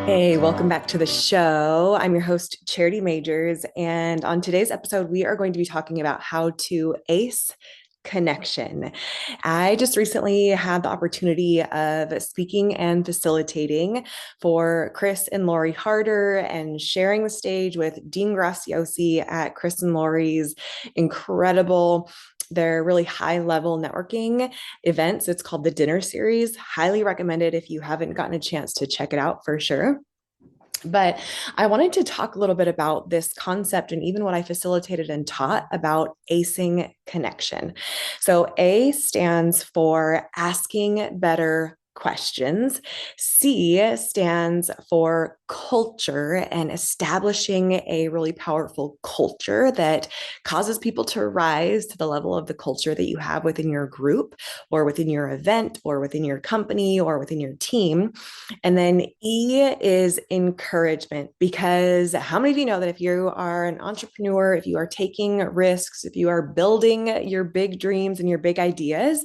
Hey, welcome back to the show. I'm your host, Charity Majors. And on today's episode, we are going to be talking about how to ace connection. I just recently had the opportunity of speaking and facilitating for Chris and Lori Harder and sharing the stage with Dean Graciosi at Chris and Lori's incredible, they're really high level networking events. It's called the Dinner Series. Highly recommended if you haven't gotten a chance to check it out for sure. But I wanted to talk a little bit about this concept and even what I facilitated and taught about acing connection. So, A stands for asking better questions. C stands for culture and establishing a really powerful culture that causes people to rise to the level of the culture that you have within your group or within your event or within your company or within your team. And then E is encouragement, because how many of you know that if you are an entrepreneur, if you are taking risks, if you are building your big dreams and your big ideas,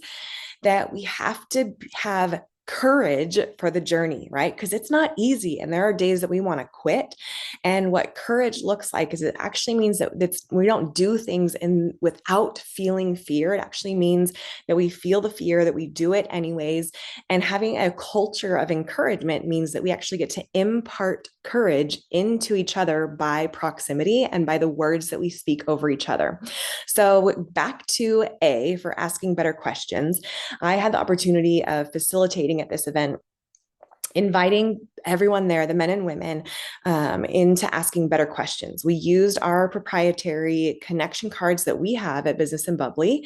that we have to have courage for the journey, right? Because it's not easy. And there are days that we want to quit. And what courage looks like is it actually means that we don't do things without feeling fear. It actually means that we feel the fear, that we do it anyways. And having a culture of encouragement means that we actually get to impart courage into each other by proximity and by the words that we speak over each other. So back to A for asking better questions. I had the opportunity of facilitating at this event, inviting everyone there, the men and women, into asking better questions. We used our proprietary connection cards that we have at Business and Bubbly,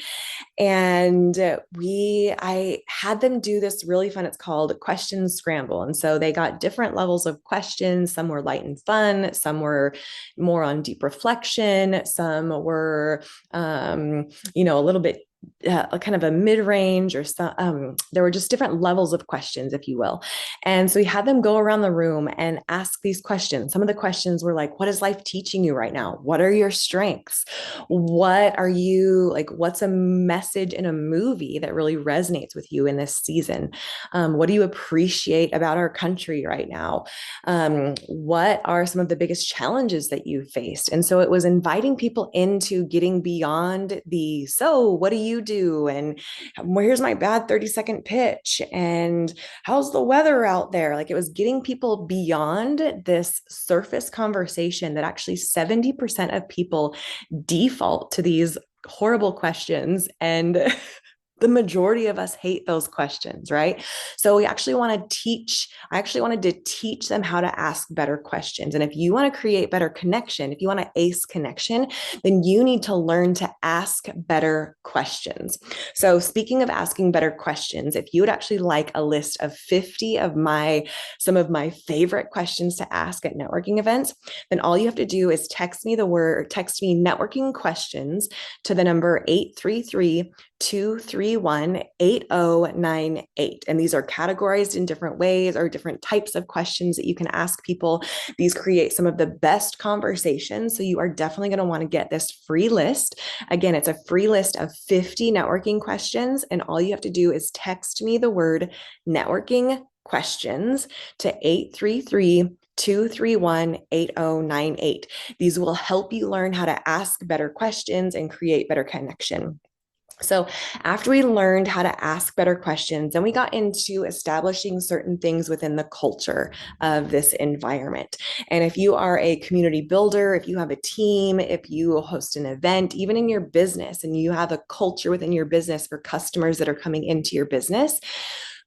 and I had them do this really fun. It's called Question Scramble, and so they got different levels of questions. Some were light and fun, some were more on deep reflection, some were, a little bit kind of a mid-range, or some there were just different levels of questions, if you will. And so we had them go around the room and ask these questions. Some of the questions were like, what is life teaching you right now? What are your strengths? What are you like? What's a message in a movie that really resonates with you in this season? What do you appreciate about our country right now? What are some of the biggest challenges that you faced? And so it was inviting people into getting beyond so what do you do? And here's my bad 30-second pitch. And how's the weather out there? Like, it was getting people beyond this surface conversation that actually 70% of people default to these horrible questions. And the majority of us hate those questions, right? So I actually wanted to teach them how to ask better questions. And if you want to create better connection, if you want to ace connection, then you need to learn to ask better questions. So speaking of asking better questions, if you would actually like a list of 50 of some of my favorite questions to ask at networking events, then all you have to do is text me networking questions to the number 833-231-8098. And these are categorized in different ways, or different types of questions that you can ask people. These create some of the best conversations. So you are definitely going to want to get this free list. Again, it's a free list of 50 networking questions. And all you have to do is text me the word networking questions to 833-231-8098. These will help you learn how to ask better questions and create better connection. So after we learned how to ask better questions, then we got into establishing certain things within the culture of this environment. And if you are a community builder, if you have a team, if you host an event, even in your business, and you have a culture within your business for customers that are coming into your business,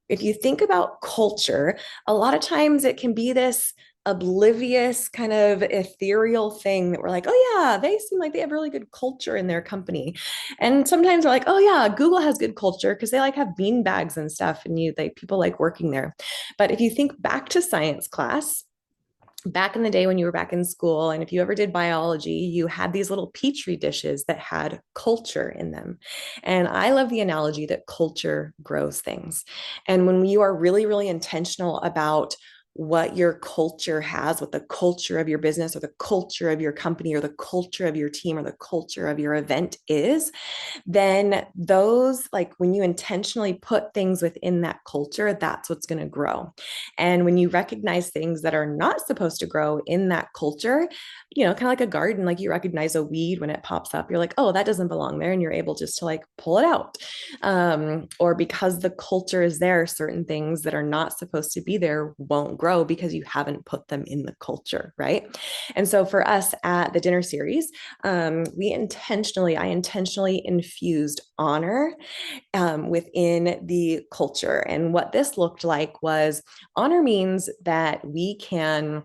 if you think about culture, a lot of times it can be this oblivious kind of ethereal thing that we're like, oh yeah, they seem like they have really good culture in their company. And sometimes we're like, oh yeah, Google has good culture because they like have bean bags and stuff, and people like working there. But if you think back to science class, back in the day when you were back in school, and if you ever did biology, you had these little petri dishes that had culture in them. And I love the analogy that culture grows things. And when you are really, really intentional about what your culture has, what the culture of your business or the culture of your company or the culture of your team or the culture of your event is, then those, like when you intentionally put things within that culture, that's what's going to grow. And when you recognize things that are not supposed to grow in that culture, kind of like a garden, like you recognize a weed when it pops up, you're like, oh, that doesn't belong there. And you're able just to like pull it out. Or because the culture is there, certain things that are not supposed to be there won't grow because you haven't put them in the culture, right? And so for us at the dinner series, I intentionally infused honor within the culture. And what this looked like was honor means that we can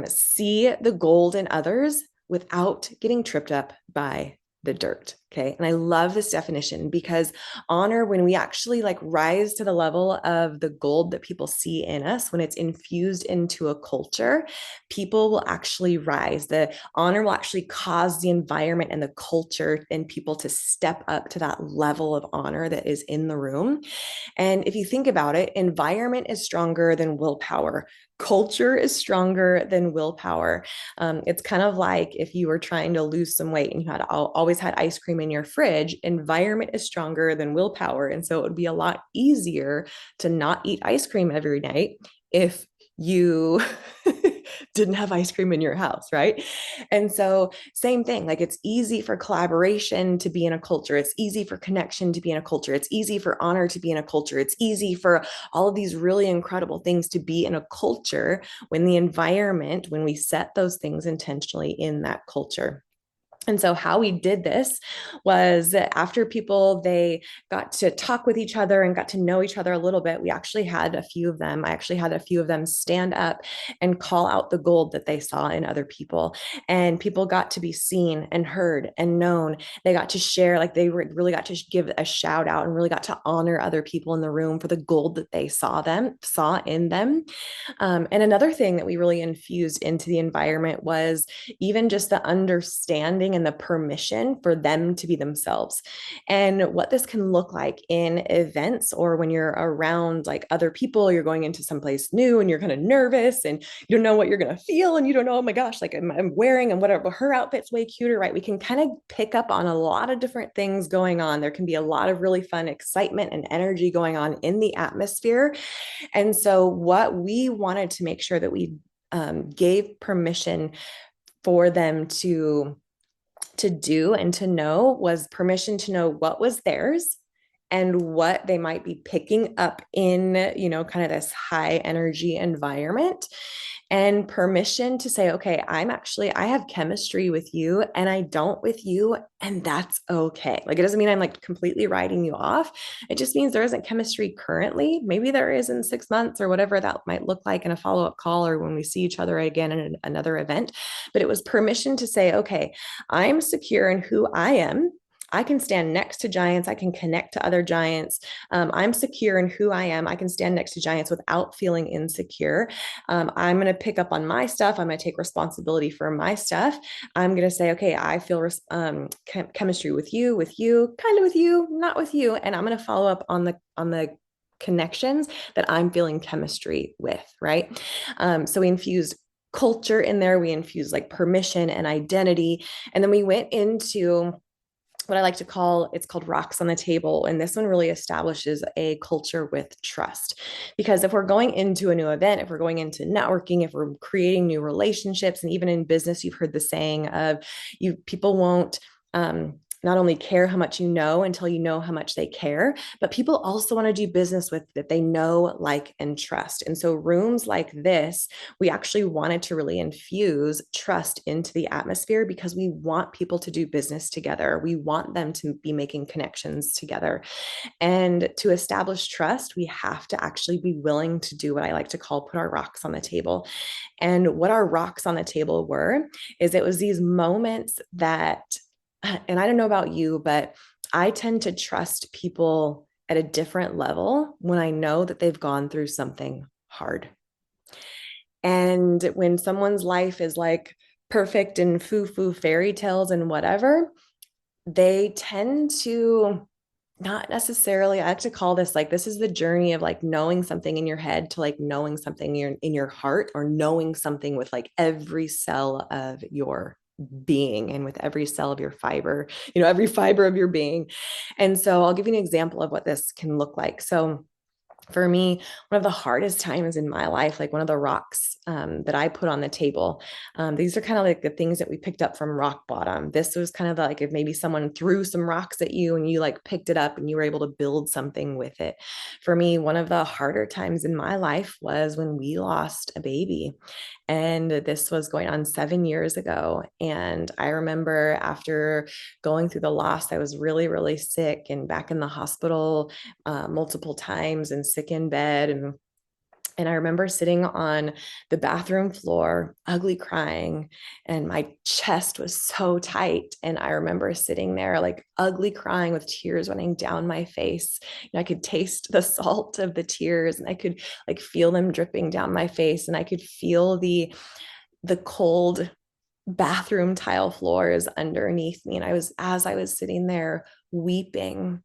see the gold in others without getting tripped up by the dirt. Okay. And I love this definition because honor, when we actually like rise to the level of the gold that people see in us, when it's infused into a culture, people will actually rise. The honor will actually cause the environment and the culture and people to step up to that level of honor that is in the room. And if you think about it, environment is stronger than willpower. Culture is stronger than willpower. It's kind of like if you were trying to lose some weight and you had always had ice cream in your fridge, environment is stronger than willpower. And so it would be a lot easier to not eat ice cream every night if you didn't have ice cream in your house, right? And so, same thing, like it's easy for collaboration to be in a culture. It's easy for connection to be in a culture. It's easy for honor to be in a culture. It's easy for all of these really incredible things to be in a culture when the environment, when we set those things intentionally in that culture. And so how we did this was after people, they got to talk with each other and got to know each other a little bit. I actually had a few of them stand up and call out the gold that they saw in other people. And people got to be seen and heard and known. They got to share, like really got to give a shout out and really got to honor other people in the room for the gold that they saw in them. And another thing that we really infused into the environment was even just the understanding and the permission for them to be themselves. And what this can look like in events or when you're around like other people, you're going into someplace new and you're kind of nervous and you don't know what you're going to feel. And you don't know, oh my gosh, like I'm wearing and whatever, her outfit's way cuter, right? We can kind of pick up on a lot of different things going on. There can be a lot of really fun excitement and energy going on in the atmosphere. And so, what we wanted to make sure that we gave permission for them to do and to know was permission to know what was theirs and what they might be picking up in, kind of this high energy environment, and permission to say, okay, I have chemistry with you and I don't with you. And that's okay. Like, it doesn't mean I'm like completely writing you off. It just means there isn't chemistry currently. Maybe there is in 6 months or whatever that might look like in a follow-up call or when we see each other again in another event. But it was permission to say, okay, I'm secure in who I am. I can stand next to giants. I can connect to other giants. I'm secure in who I am. I can stand next to giants without feeling insecure. I'm going to pick up on my stuff. I'm going to take responsibility for my stuff. I'm going to say, okay, I feel chemistry with you, kind of with you, not with you. And I'm going to follow up on the connections that I'm feeling chemistry with, right? So we infused culture in there. We infused like permission and identity. And then we went into what I like to call, it's called rocks on the table. And this one really establishes a culture with trust. Because if we're going into a new event, if we're going into networking, if we're creating new relationships, and even in business, you've heard the saying of people won't not only care how much you know until you know how much they care, but people also want to do business with that they know, like, and trust. And so rooms like this, we actually wanted to really infuse trust into the atmosphere because we want people to do business together. We want them to be making connections together. And to establish trust, we have to actually be willing to do what I like to call put our rocks on the table. And what our rocks on the table were, is it was these moments that, and I don't know about you, but I tend to trust people at a different level when I know that they've gone through something hard. And when someone's life is like perfect and foo fairy tales and whatever, they tend to not necessarily. I like to call this like this is the journey of like knowing something in your head to like knowing something in your heart, or knowing something with like every cell of your being and with every cell of your fiber, every fiber of your being. And so I'll give you an example of what this can look like. So for me, one of the hardest times in my life, like one of the rocks that I put on the table, these are kind of like the things that we picked up from rock bottom. This was kind of like if maybe someone threw some rocks at you and you like picked it up and you were able to build something with it. For me, one of the harder times in my life was when we lost a baby. And this was going on 7 years ago. And I remember after going through the loss, I was really, really sick and back in the hospital multiple times and sick in bed. And I remember sitting on the bathroom floor, ugly crying, and my chest was so tight. And I remember sitting there, like ugly crying with tears running down my face. And I could taste the salt of the tears, and I could like feel them dripping down my face. And I could feel the cold bathroom tile floors underneath me. And as I was sitting there weeping,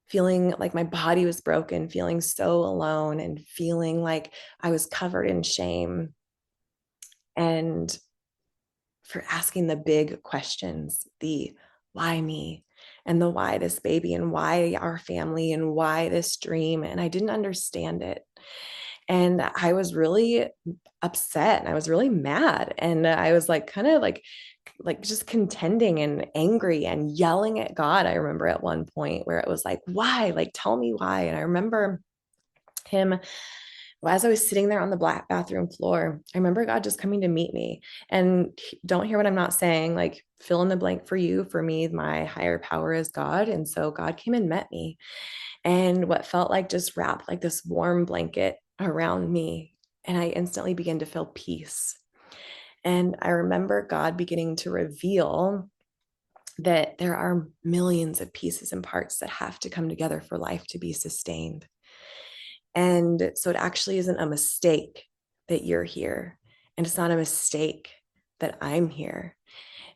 feeling like my body was broken, feeling so alone, and feeling like I was covered in shame. And for asking the big questions, the why me, and the why this baby, and why our family, and why this dream. And I didn't understand it. And I was really upset and I was really mad. And I was like, kind of like just contending and angry and yelling at God. I remember at one point where it was like, why? Like, tell me why. And I remember him, as I was sitting there on the black bathroom floor, I remember God just coming to meet me. And don't hear what I'm not saying, like fill in the blank for you. For me, my higher power is God. And so God came and met me. And what felt like just wrapped like this warm blanket around me. And I instantly began to feel peace. And I remember God beginning to reveal that there are millions of pieces and parts that have to come together for life to be sustained. And so it actually isn't a mistake that you're here. And it's not a mistake that I'm here.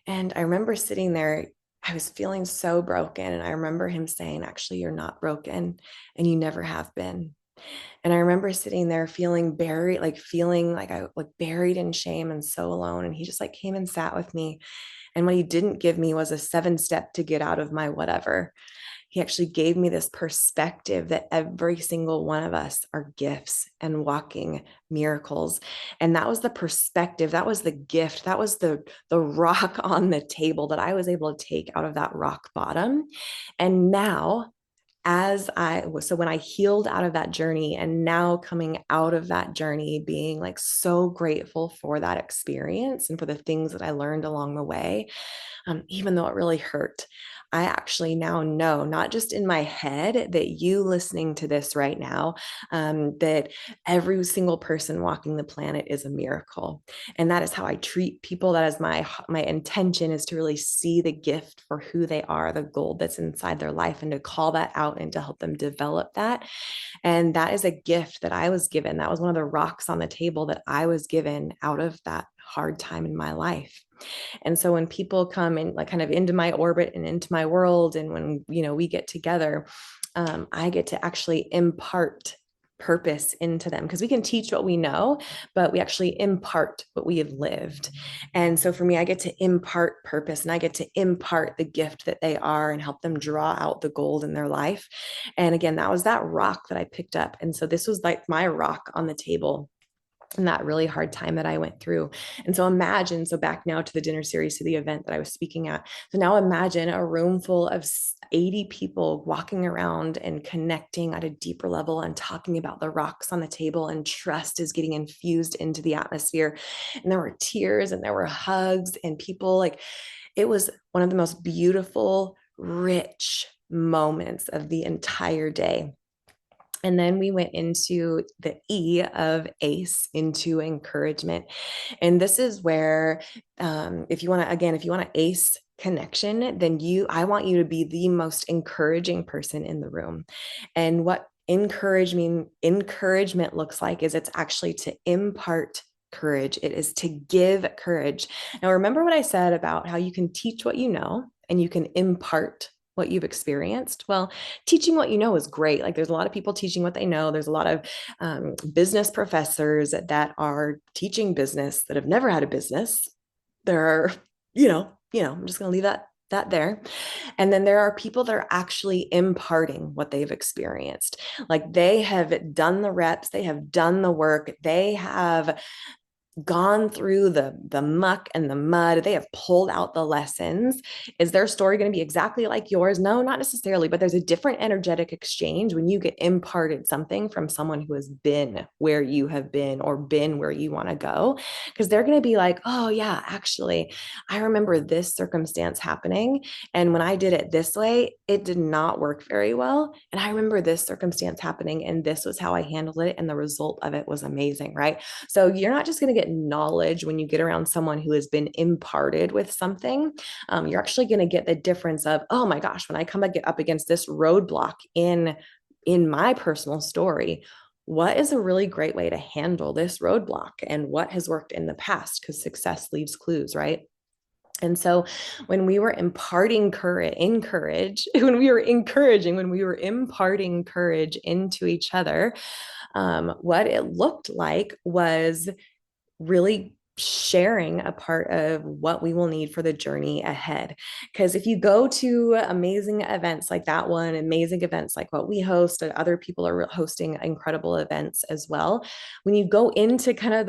And I remember sitting there, I was feeling so broken. And I remember him saying, actually, you're not broken and you never have been. And I remember sitting there feeling like I like buried in shame and so alone. And he just like came and sat with me. And what he didn't give me was a 7-step to get out of my whatever. He actually gave me this perspective that every single one of us are gifts and walking miracles. And that was the perspective, that was the gift, that was the rock on the table that I was able to take out of that rock bottom. And now, so when I healed out of that journey, and now coming out of that journey, being like so grateful for that experience and for the things that I learned along the way, even though it really hurt, I actually now know, not just in my head, that you listening to this right now, that every single person walking the planet is a miracle. And that is how I treat people. That is my intention, is to really see the gift for who they are, the gold that's inside their life, and to call that out and to help them develop that. And that is a gift that I was given. That was one of the rocks on the table that I was given out of that hard time in my life. And so when people come in, like kind of into my orbit and into my world, and when, we get together, I get to actually impart purpose into them, because we can teach what we know, but we actually impart what we have lived. And so for me, I get to impart purpose, and I get to impart the gift that they are and help them draw out the gold in their life. And again, that was that rock that I picked up. And so this was like my rock on the table in that really hard time that I went through. And so back now to the dinner series, to the event that I was speaking at. So now imagine a room full of 80 people walking around and connecting at a deeper level and talking about the rocks on the table, and trust is getting infused into the atmosphere. And there were tears and there were hugs, and people like, it was one of the most beautiful, rich moments of the entire day. And then we went into the E of ACE, into encouragement. And this is where, if you want to ACE connection, then I want you to be the most encouraging person in the room. And what encouragement looks like is it's actually to impart courage. It is to give courage. Now, remember what I said about how you can teach what you know and you can impart what you've experienced? Well, teaching what you know is great. Like there's a lot of people teaching what they know. There's a lot of business professors that are teaching business that have never had a business. There are, I'm just going to leave that there. And then there are people that are actually imparting what they've experienced. Like they have done the reps, they have done the work, they have gone through the muck and the mud. They have pulled out the lessons. Is their story going to be exactly like yours? No, not necessarily, but there's a different energetic exchange when you get imparted something from someone who has been where you have been or been where you want to go, because they're going to be like, oh yeah, actually I remember this circumstance happening, and when I did it this way it did not work very well, and I remember this circumstance happening and this was how I handled it, and the result of it was amazing, right? So you're not just going to get knowledge when you get around someone who has been imparted with something. You're actually going to get the difference of, oh my gosh, when I come up against this roadblock in my personal story, what is a really great way to handle this roadblock and what has worked in the past? Because success leaves clues, right? And so when we were imparting courage, when we were encouraging, when we were imparting courage into each other, what it looked like was really sharing a part of what we will need for the journey ahead. Because if you go to amazing events like that one, amazing events like what we host, and other people are hosting incredible events as well, when you go into kind of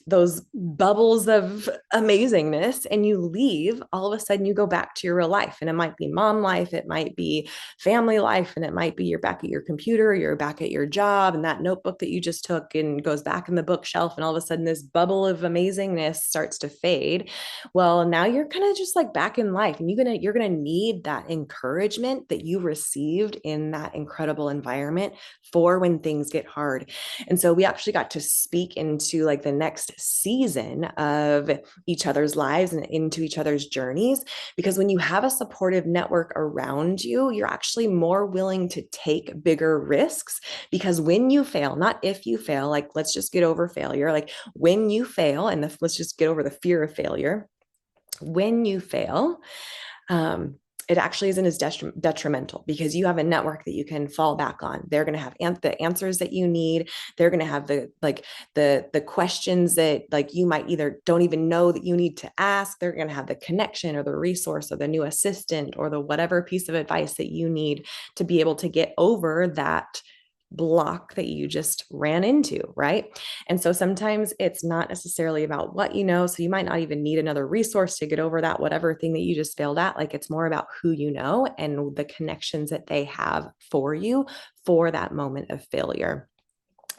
those bubbles of amazingness and you leave, all of a sudden you go back to your real life. And it might be mom life, it might be family life, and it might be you're back at your computer, you're back at your job, and that notebook that you just took and goes back in the bookshelf. And all of a sudden this bubble of amazingness starts to fade. Well, now you're kind of just like back in life, and you're gonna need that encouragement that you received in that incredible environment for when things get hard. And so we actually got to speak into like the next season of each other's lives and into each other's journeys, because when you have a supportive network around you, you're actually more willing to take bigger risks. Because when you fail, not if you fail, like let's just get over failure, like when you fail, and let's just get over the fear of failure. When you fail, it actually isn't as detrimental, because you have a network that you can fall back on. They're going to have the answers that you need. They're going to have the questions that like you might either don't even know that you need to ask. They're going to have the connection or the resource or the new assistant or the whatever piece of advice that you need to be able to get over that block that you just ran into, right? And so sometimes it's not necessarily about what you know. So you might not even need another resource to get over that, whatever thing that you just failed at. Like it's more about who you know and the connections that they have for you for that moment of failure.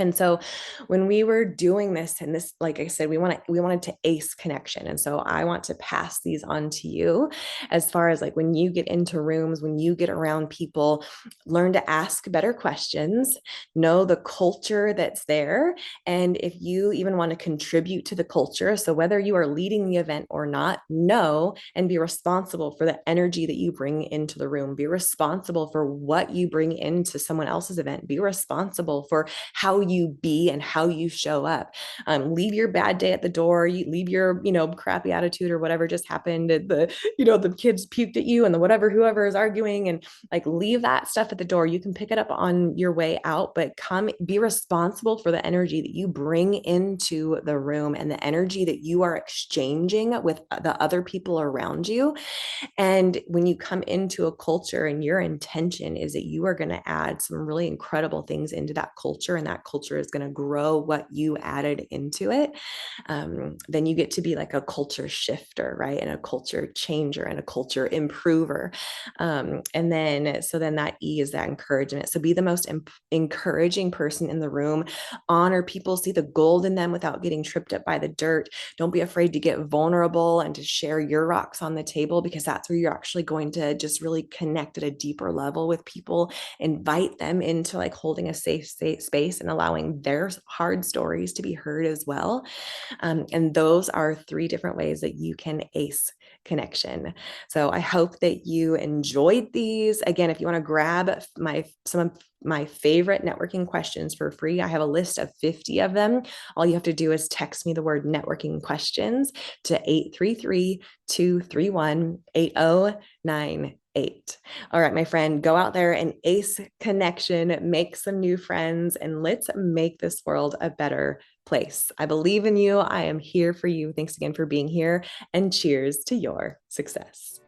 And so when we were doing this, and this, like I said, we wanted to ace connection. And so I want to pass these on to you as far as like when you get into rooms, when you get around people, learn to ask better questions, know the culture that's there. And if you even want to contribute to the culture, so whether you are leading the event or not, know and be responsible for the energy that you bring into the room. Be responsible for what you bring into someone else's event. Be responsible for how you be and how you show up. Leave your bad day at the door. You leave your, crappy attitude or whatever just happened. The kids puked at you and the whoever is arguing, and like leave that stuff at the door. You can pick it up on your way out, but be responsible for the energy that you bring into the room and the energy that you are exchanging with the other people around you. And when you come into a culture and your intention is that you are going to add some really incredible things into that culture, and that culture is going to grow what you added into it, then you get to be like a culture shifter, right? And a culture changer and a culture improver. So then that E is that encouragement. So be the most encouraging person in the room. Honor people, see the gold in them without getting tripped up by the dirt. Don't be afraid to get vulnerable and to share your rocks on the table, because that's where you're actually going to just really connect at a deeper level with people. Invite them into like holding a safe space and allowing their hard stories to be heard as well. And those are 3 different ways that you can ace connection. So I hope that you enjoyed these. Again, if you want to grab some of my favorite networking questions for free, I have a list of 50 of them. All you have to do is text me the word networking questions to 833-231-8093. 8. All right, my friend, go out there and ace connection, make some new friends, and let's make this world a better place. I believe in you. I am here for you. Thanks again for being here, and cheers to your success.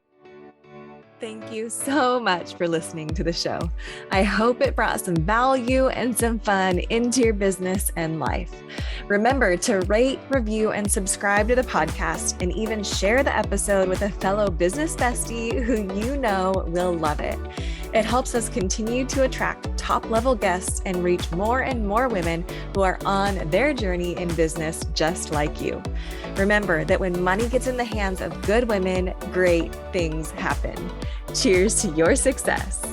Thank you so much for listening to the show. I hope it brought some value and some fun into your business and life. Remember to rate, review, and subscribe to the podcast, and even share the episode with a fellow business bestie who you know will love it. It helps us continue to attract top-level guests and reach more and more women who are on their journey in business just like you. Remember that when money gets in the hands of good women, great things happen. Cheers to your success.